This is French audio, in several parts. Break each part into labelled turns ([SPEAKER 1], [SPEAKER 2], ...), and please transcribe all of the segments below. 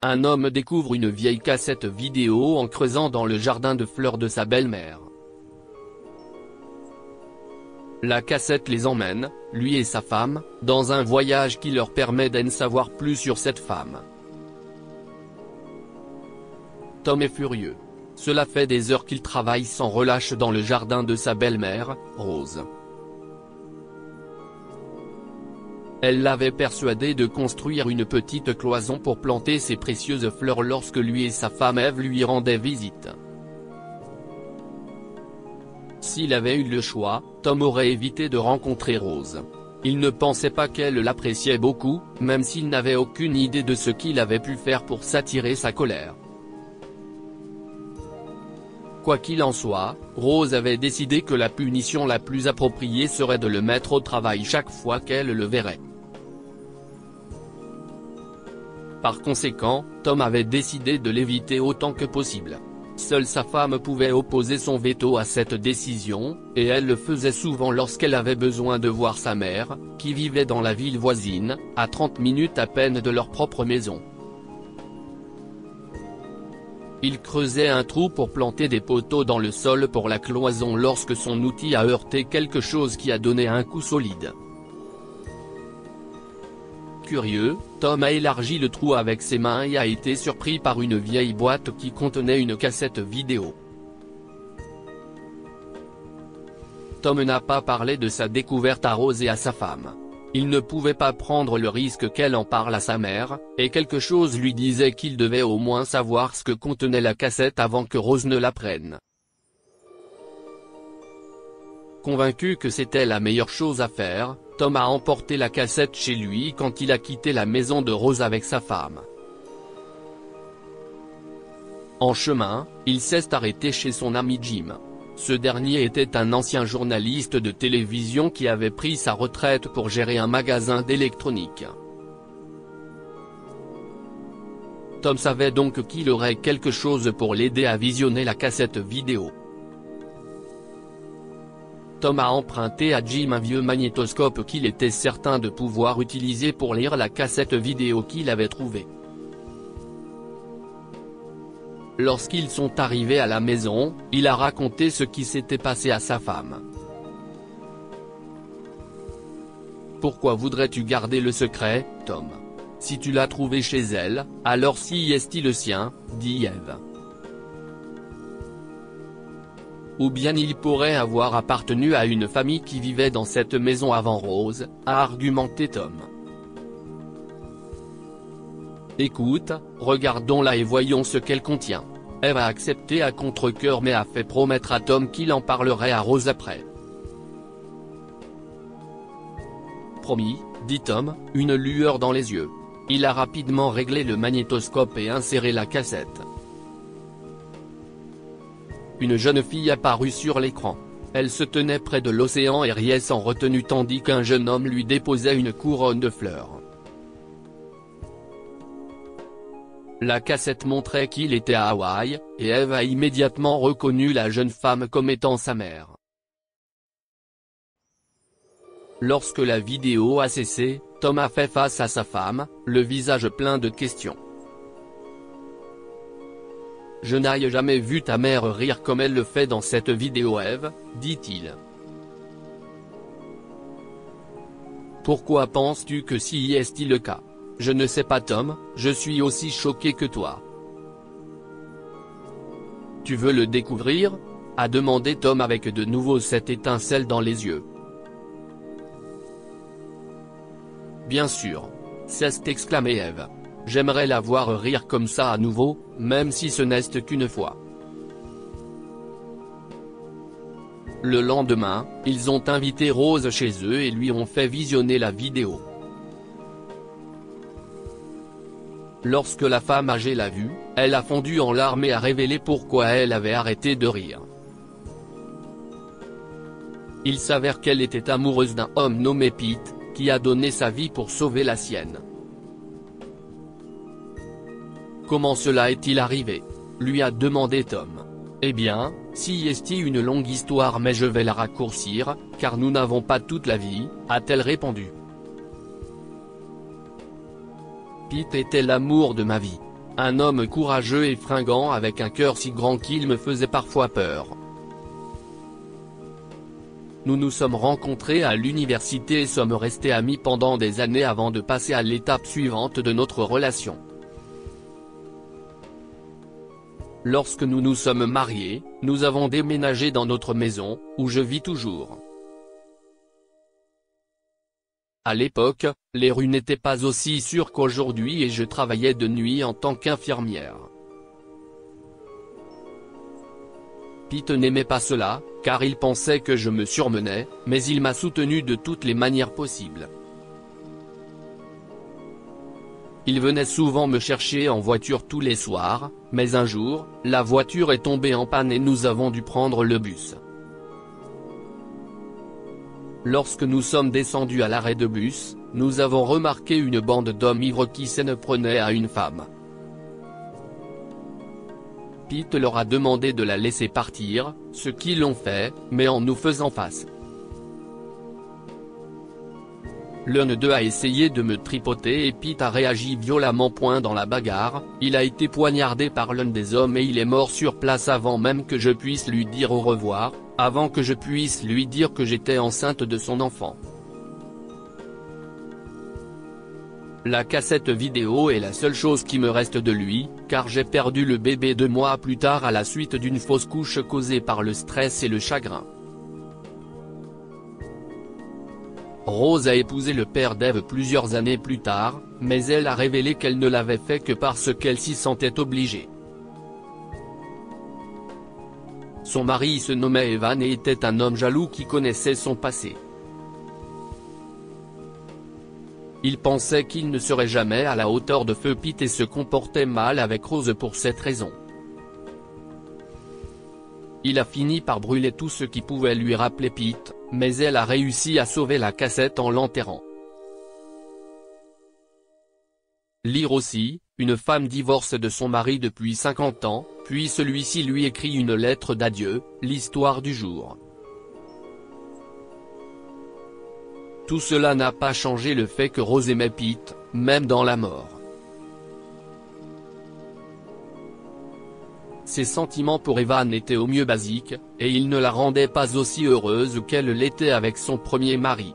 [SPEAKER 1] un homme découvre une vieille cassette vidéo en creusant dans le jardin de fleurs de sa belle-mère. La cassette les emmène, lui et sa femme, dans un voyage qui leur permet d'en savoir plus sur cette femme. Tom est furieux. Cela fait des heures qu'il travaille sans relâche dans le jardin de sa belle-mère, Rose. Elle l'avait persuadé de construire une petite cloison pour planter ses précieuses fleurs lorsque lui et sa femme Eve lui rendaient visite. S'il avait eu le choix, Tom aurait évité de rencontrer Rose. Il ne pensait pas qu'elle l'appréciait beaucoup, même s'il n'avait aucune idée de ce qu'il avait pu faire pour s'attirer sa colère. Quoi qu'il en soit, Rose avait décidé que la punition la plus appropriée serait de le mettre au travail chaque fois qu'elle le verrait. Par conséquent, Tom avait décidé de l'éviter autant que possible. Seule sa femme pouvait opposer son veto à cette décision, et elle le faisait souvent lorsqu'elle avait besoin de voir sa mère, qui vivait dans la ville voisine, à 30 minutes à peine de leur propre maison. Il creusait un trou pour planter des poteaux dans le sol pour la cloison lorsque son outil a heurté quelque chose qui a donné un coup solide. Curieux, Tom a élargi le trou avec ses mains et a été surpris par une vieille boîte qui contenait une cassette vidéo. Tom n'a pas parlé de sa découverte à Rose et à sa femme. Il ne pouvait pas prendre le risque qu'elle en parle à sa mère, et quelque chose lui disait qu'il devait au moins savoir ce que contenait la cassette avant que Rose ne l'apprenne. Convaincu que c'était la meilleure chose à faire, Tom a emporté la cassette chez lui quand il a quitté la maison de Rose avec sa femme. En chemin, il s'est arrêté chez son ami Jim. Ce dernier était un ancien journaliste de télévision qui avait pris sa retraite pour gérer un magasin d'électronique. Tom savait donc qu'il aurait quelque chose pour l'aider à visionner la cassette vidéo. Tom a emprunté à Jim un vieux magnétoscope qu'il était certain de pouvoir utiliser pour lire la cassette vidéo qu'il avait trouvée. Lorsqu'ils sont arrivés à la maison, il a raconté ce qui s'était passé à sa femme. « Pourquoi voudrais-tu garder le secret, Tom ? Si tu l'as trouvé chez elle, alors si est-il le sien, » dit Eve. Ou bien il pourrait avoir appartenu à une famille qui vivait dans cette maison avant Rose, a argumenté Tom. Écoute, regardons-la et voyons ce qu'elle contient. Eve a accepté à contre-cœur mais a fait promettre à Tom qu'il en parlerait à Rose après. Promis, dit Tom, une lueur dans les yeux. Il a rapidement réglé le magnétoscope et inséré la cassette. Une jeune fille apparut sur l'écran. Elle se tenait près de l'océan et riait sans retenue tandis qu'un jeune homme lui déposait une couronne de fleurs. La cassette montrait qu'il était à Hawaï, et Eve a immédiatement reconnu la jeune femme comme étant sa mère. Lorsque la vidéo a cessé, Tom a fait face à sa femme, le visage plein de questions. « Je n'ai jamais vu ta mère rire comme elle le fait dans cette vidéo Eve, » dit-il. « Pourquoi penses-tu que si est-il le cas ? Je ne sais pas Tom, je suis aussi choqué que toi. »« Tu veux le découvrir ?» a demandé Tom avec de nouveau cette étincelle dans les yeux. « Bien sûr. » s'est exclamé Eve. « J'aimerais la voir rire comme ça à nouveau, même si ce n'est qu'une fois. » Le lendemain, ils ont invité Rose chez eux et lui ont fait visionner la vidéo. Lorsque la femme âgée l'a vue, elle a fondu en larmes et a révélé pourquoi elle avait arrêté de rire. Il s'avère qu'elle était amoureuse d'un homme nommé Pete, qui a donné sa vie pour sauver la sienne. « Comment cela est-il arrivé ?» lui a demandé Tom. « Eh bien, si est-il une longue histoire mais je vais la raccourcir, car nous n'avons pas toute la vie, » a-t-elle répondu. « Pete était l'amour de ma vie. Un homme courageux et fringant avec un cœur si grand qu'il me faisait parfois peur. Nous nous sommes rencontrés à l'université et sommes restés amis pendant des années avant de passer à l'étape suivante de notre relation. Lorsque nous nous sommes mariés, nous avons déménagé dans notre maison, où je vis toujours. À l'époque, les rues n'étaient pas aussi sûres qu'aujourd'hui et je travaillais de nuit en tant qu'infirmière. Pete n'aimait pas cela, car il pensait que je me surmenais, mais il m'a soutenu de toutes les manières possibles. Il venait souvent me chercher en voiture tous les soirs, mais un jour, la voiture est tombée en panne et nous avons dû prendre le bus. Lorsque nous sommes descendus à l'arrêt de bus, nous avons remarqué une bande d'hommes ivres qui s'en prenaient à une femme. Pete leur a demandé de la laisser partir, ce qu'ils l'ont fait, mais en nous faisant face. L'un d'eux a essayé de me tripoter et Pete a réagi violemment. Dans la bagarre, il a été poignardé par l'un des hommes et il est mort sur place avant même que je puisse lui dire au revoir, avant que je puisse lui dire que j'étais enceinte de son enfant. La cassette vidéo est la seule chose qui me reste de lui, car j'ai perdu le bébé 2 mois plus tard à la suite d'une fausse couche causée par le stress et le chagrin. Rose a épousé le père d'Eve plusieurs années plus tard, mais elle a révélé qu'elle ne l'avait fait que parce qu'elle s'y sentait obligée. Son mari se nommait Evan et était un homme jaloux qui connaissait son passé. Il pensait qu'il ne serait jamais à la hauteur de feu Pete et se comportait mal avec Rose pour cette raison. Il a fini par brûler tout ce qui pouvait lui rappeler Pete, mais elle a réussi à sauver la cassette en l'enterrant. Lire aussi, une femme divorce de son mari depuis 50 ans, puis celui-ci lui écrit une lettre d'adieu, l'histoire du jour. Tout cela n'a pas changé le fait que Rose aimait Pete, même dans la mort. Ses sentiments pour Evan étaient au mieux basiques, et ils ne la rendaient pas aussi heureuse qu'elle l'était avec son premier mari.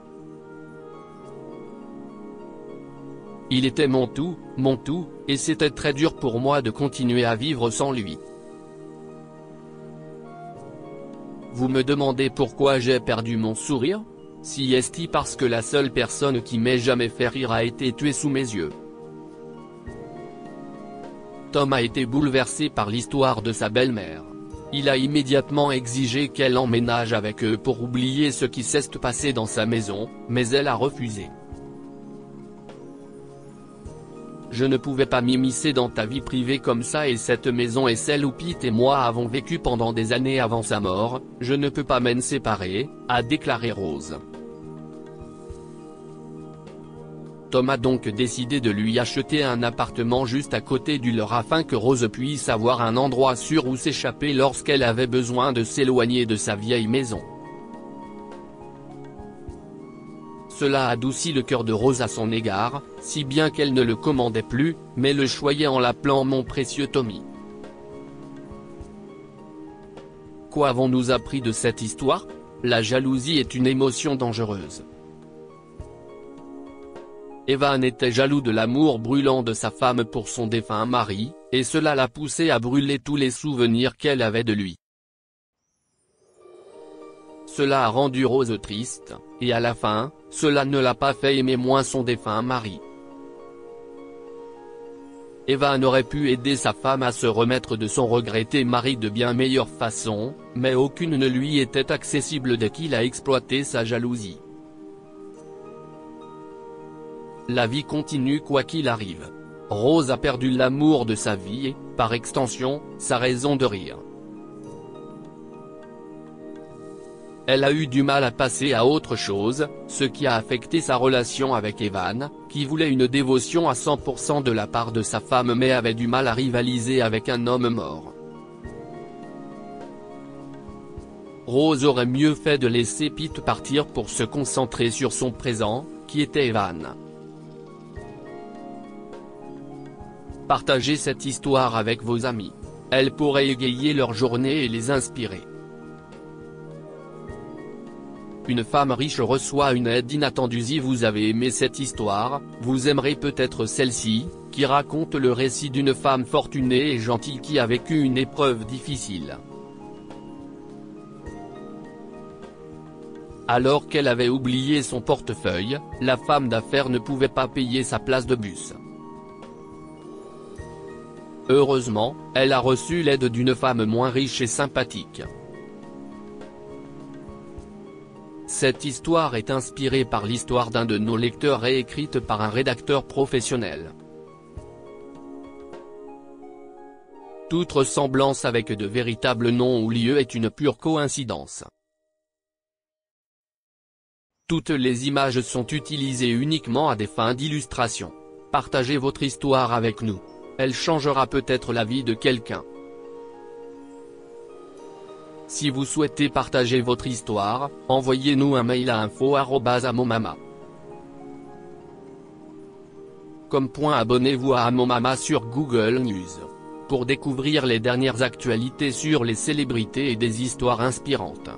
[SPEAKER 1] Il était mon tout, et c'était très dur pour moi de continuer à vivre sans lui. Vous me demandez pourquoi j'ai perdu mon sourire? Si est-ce parce que la seule personne qui m'ait jamais fait rire a été tuée sous mes yeux. Tom a été bouleversé par l'histoire de sa belle-mère. Il a immédiatement exigé qu'elle emménage avec eux pour oublier ce qui s'est passé dans sa maison, mais elle a refusé. Je ne pouvais pas m'immiscer dans ta vie privée comme ça et cette maison est celle où Pete et moi avons vécu pendant des années avant sa mort, je ne peux pas m'en séparer, a déclaré Rose. Tom a donc décidé de lui acheter un appartement juste à côté du leur afin que Rose puisse avoir un endroit sûr où s'échapper lorsqu'elle avait besoin de s'éloigner de sa vieille maison. Cela adoucit le cœur de Rose à son égard, si bien qu'elle ne le commandait plus, mais le choyait en l'appelant mon précieux Tommy. Quoi avons-nous appris de cette histoire? La jalousie est une émotion dangereuse. Evan était jaloux de l'amour brûlant de sa femme pour son défunt mari, et cela l'a poussé à brûler tous les souvenirs qu'elle avait de lui. Cela a rendu Rose triste, et à la fin, cela ne l'a pas fait aimer moins son défunt mari. Evan aurait pu aider sa femme à se remettre de son regretté mari de bien meilleure façon, mais aucune ne lui était accessible dès qu'il a exploité sa jalousie. La vie continue quoi qu'il arrive. Rose a perdu l'amour de sa vie et, par extension, sa raison de rire. Elle a eu du mal à passer à autre chose, ce qui a affecté sa relation avec Evan, qui voulait une dévotion à 100% de la part de sa femme mais avait du mal à rivaliser avec un homme mort. Rose aurait mieux fait de laisser Pete partir pour se concentrer sur son présent, qui était Evan. Partagez cette histoire avec vos amis. Elle pourrait égayer leur journée et les inspirer. Une femme riche reçoit une aide inattendue. Si vous avez aimé cette histoire, vous aimerez peut-être celle-ci, qui raconte le récit d'une femme fortunée et gentille qui a vécu une épreuve difficile. Alors qu'elle avait oublié son portefeuille, la femme d'affaires ne pouvait pas payer sa place de bus. Heureusement, elle a reçu l'aide d'une femme moins riche et sympathique. Cette histoire est inspirée par l'histoire d'un de nos lecteurs et écrite par un rédacteur professionnel. Toute ressemblance avec de véritables noms ou lieux est une pure coïncidence. Toutes les images sont utilisées uniquement à des fins d'illustration. Partagez votre histoire avec nous. Elle changera peut-être la vie de quelqu'un. Si vous souhaitez partager votre histoire, envoyez-nous un mail à info@amomama. Comme point, abonnez-vous à Amomama sur Google News. Pour découvrir les dernières actualités sur les célébrités et des histoires inspirantes.